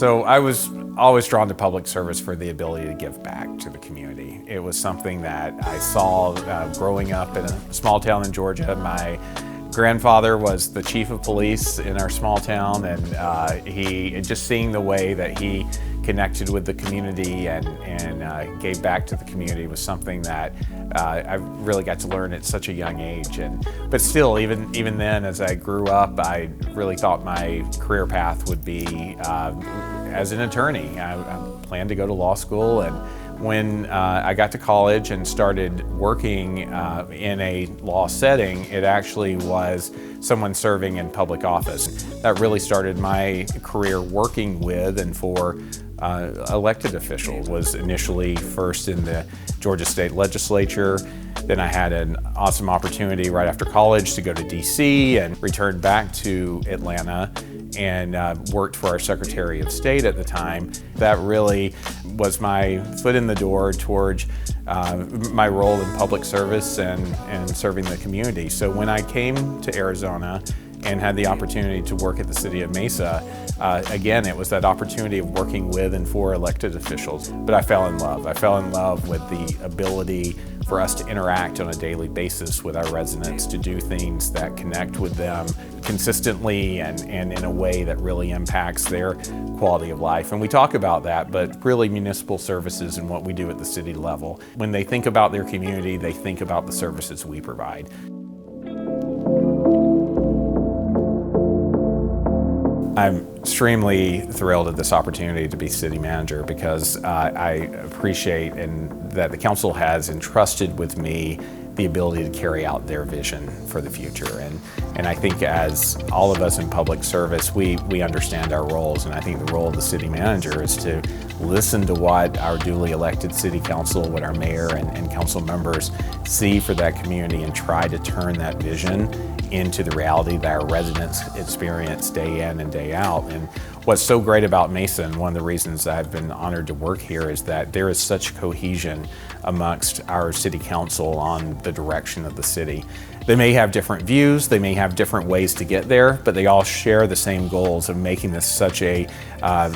So I was always drawn to public service for the ability to give back to the community. It was something that I saw growing up in a small town in Georgia. My grandfather was the chief of police in our small town, and just seeing the way that he connected with the community and gave back to the community was something that I really got to learn at such a young age. But still, even then, as I grew up, I really thought my career path would be as an attorney. I planned to go to law school, and when I got to college and started working in a law setting, it actually was someone serving in public office. That really started my career working with and for elected officials. Was initially first in the Georgia State Legislature. Then I had an awesome opportunity right after college to go to DC and returned back to Atlanta and worked for our Secretary of State at the time. That really was my foot in the door towards my role in public service and serving the community. So when I came to Arizona and had the opportunity to work at the city of Mesa, again, it was that opportunity of working with and for elected officials. But I fell in love. I fell in love with the ability for us to interact on a daily basis with our residents, to do things that connect with them consistently and in a way that really impacts their quality of life. And we talk about that, but really municipal services and what we do at the city level. When they think about their community, they think about the services we provide. I'm extremely thrilled at this opportunity to be city manager because I appreciate that the council has entrusted with me the ability to carry out their vision for the future. And I think as all of us in public service, we understand our roles, and I think the role of the city manager is to listen to what our duly elected city council, what our mayor and council members see for that community, and try to turn that vision into the reality that our residents experience day in and day out. And what's so great about Mesa, and one of the reasons I've been honored to work here, is that there is such cohesion amongst our city council on the direction of the city. They may have different views, they may have different ways to get there, but they all share the same goals of making this such a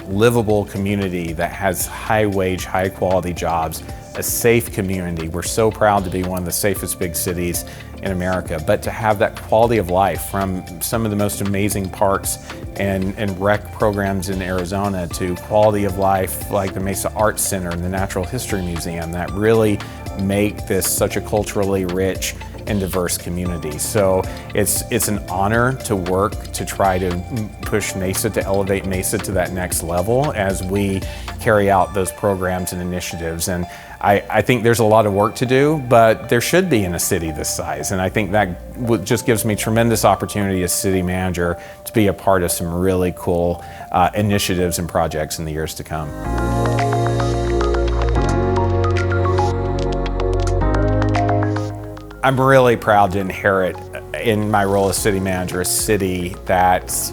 livable community that has high wage, high quality jobs, a safe community. We're so proud to be one of the safest big cities in America, but to have that quality of life, from some of the most amazing parks and rec programs in Arizona to quality of life like the Mesa Arts Center and the Natural History Museum, that really make this such a culturally rich and diverse community. So it's an honor to work to try to push Mesa, to elevate Mesa to that next level as we carry out those programs and initiatives. And I think there's a lot of work to do, but there should be in a city this size. And I think that just gives me tremendous opportunity as city manager to be a part of some really cool initiatives and projects in the years to come. I'm really proud to inherit, in my role as city manager, a city that's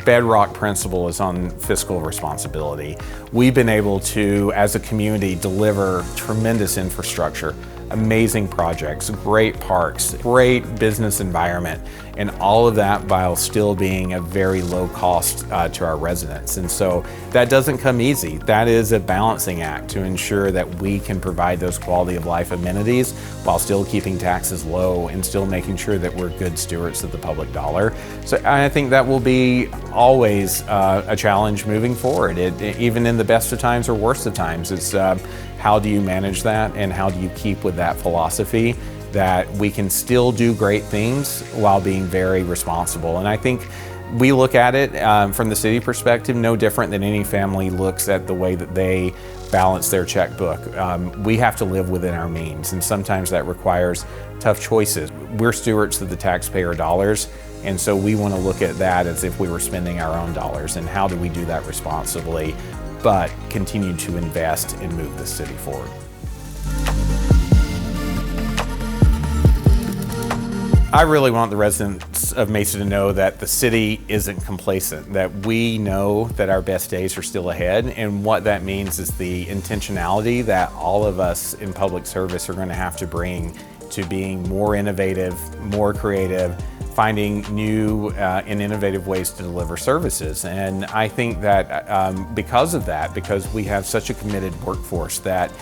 bedrock principle is on fiscal responsibility. We've been able to, as a community, deliver tremendous infrastructure, amazing projects, great parks, great business environment, and all of that while still being a very low cost to our residents. And so that doesn't come easy. That is a balancing act to ensure that we can provide those quality of life amenities while still keeping taxes low and still making sure that we're good stewards of the public dollar. So I think that will be always a challenge moving forward. Even in the best of times or worst of times, it's how do you manage that, and how do you keep with that philosophy that we can still do great things while being very responsible. And I think we look at it from the city perspective no different than any family looks at the way that they balance their checkbook. We have to live within our means, and sometimes that requires tough choices. We're stewards of the taxpayer dollars, and so we want to look at that as if we were spending our own dollars, and how do we do that responsibly but continue to invest and move the city forward. I really want the residents of Mesa to know that the city isn't complacent, that we know that our best days are still ahead, and what that means is the intentionality that all of us in public service are going to have to bring to being more innovative, more creative, finding new and innovative ways to deliver services. And I think that because of that, because we have such a committed workforce that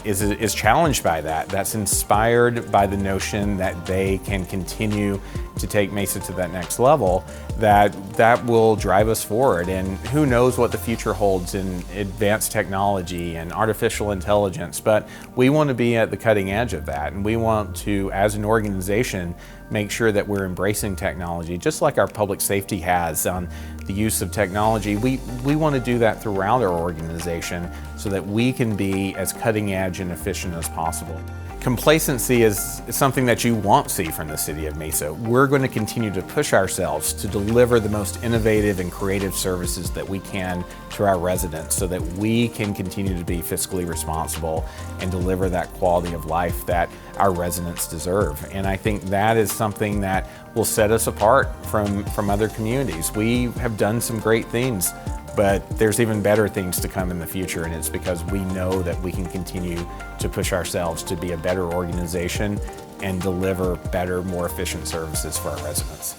is challenged by that, that's inspired by the notion that they can continue to take Mesa to that next level, that will drive us forward. And who knows what the future holds in advanced technology and artificial intelligence, but we want to be at the cutting edge of that. And we want to, as an organization, make sure that we're embracing technology, just like our public safety has on the use of technology. We want to do that throughout our organization so that we can be as cutting edge and efficient as possible. Complacency is something that you won't see from the City of Mesa. We're going to continue to push ourselves to deliver the most innovative and creative services that we can to our residents so that we can continue to be fiscally responsible and deliver that quality of life that our residents deserve. And I think that is something that will set us apart from other communities. We have done some great things, but there's even better things to come in the future, and it's because we know that we can continue to push ourselves to be a better organization and deliver better, more efficient services for our residents.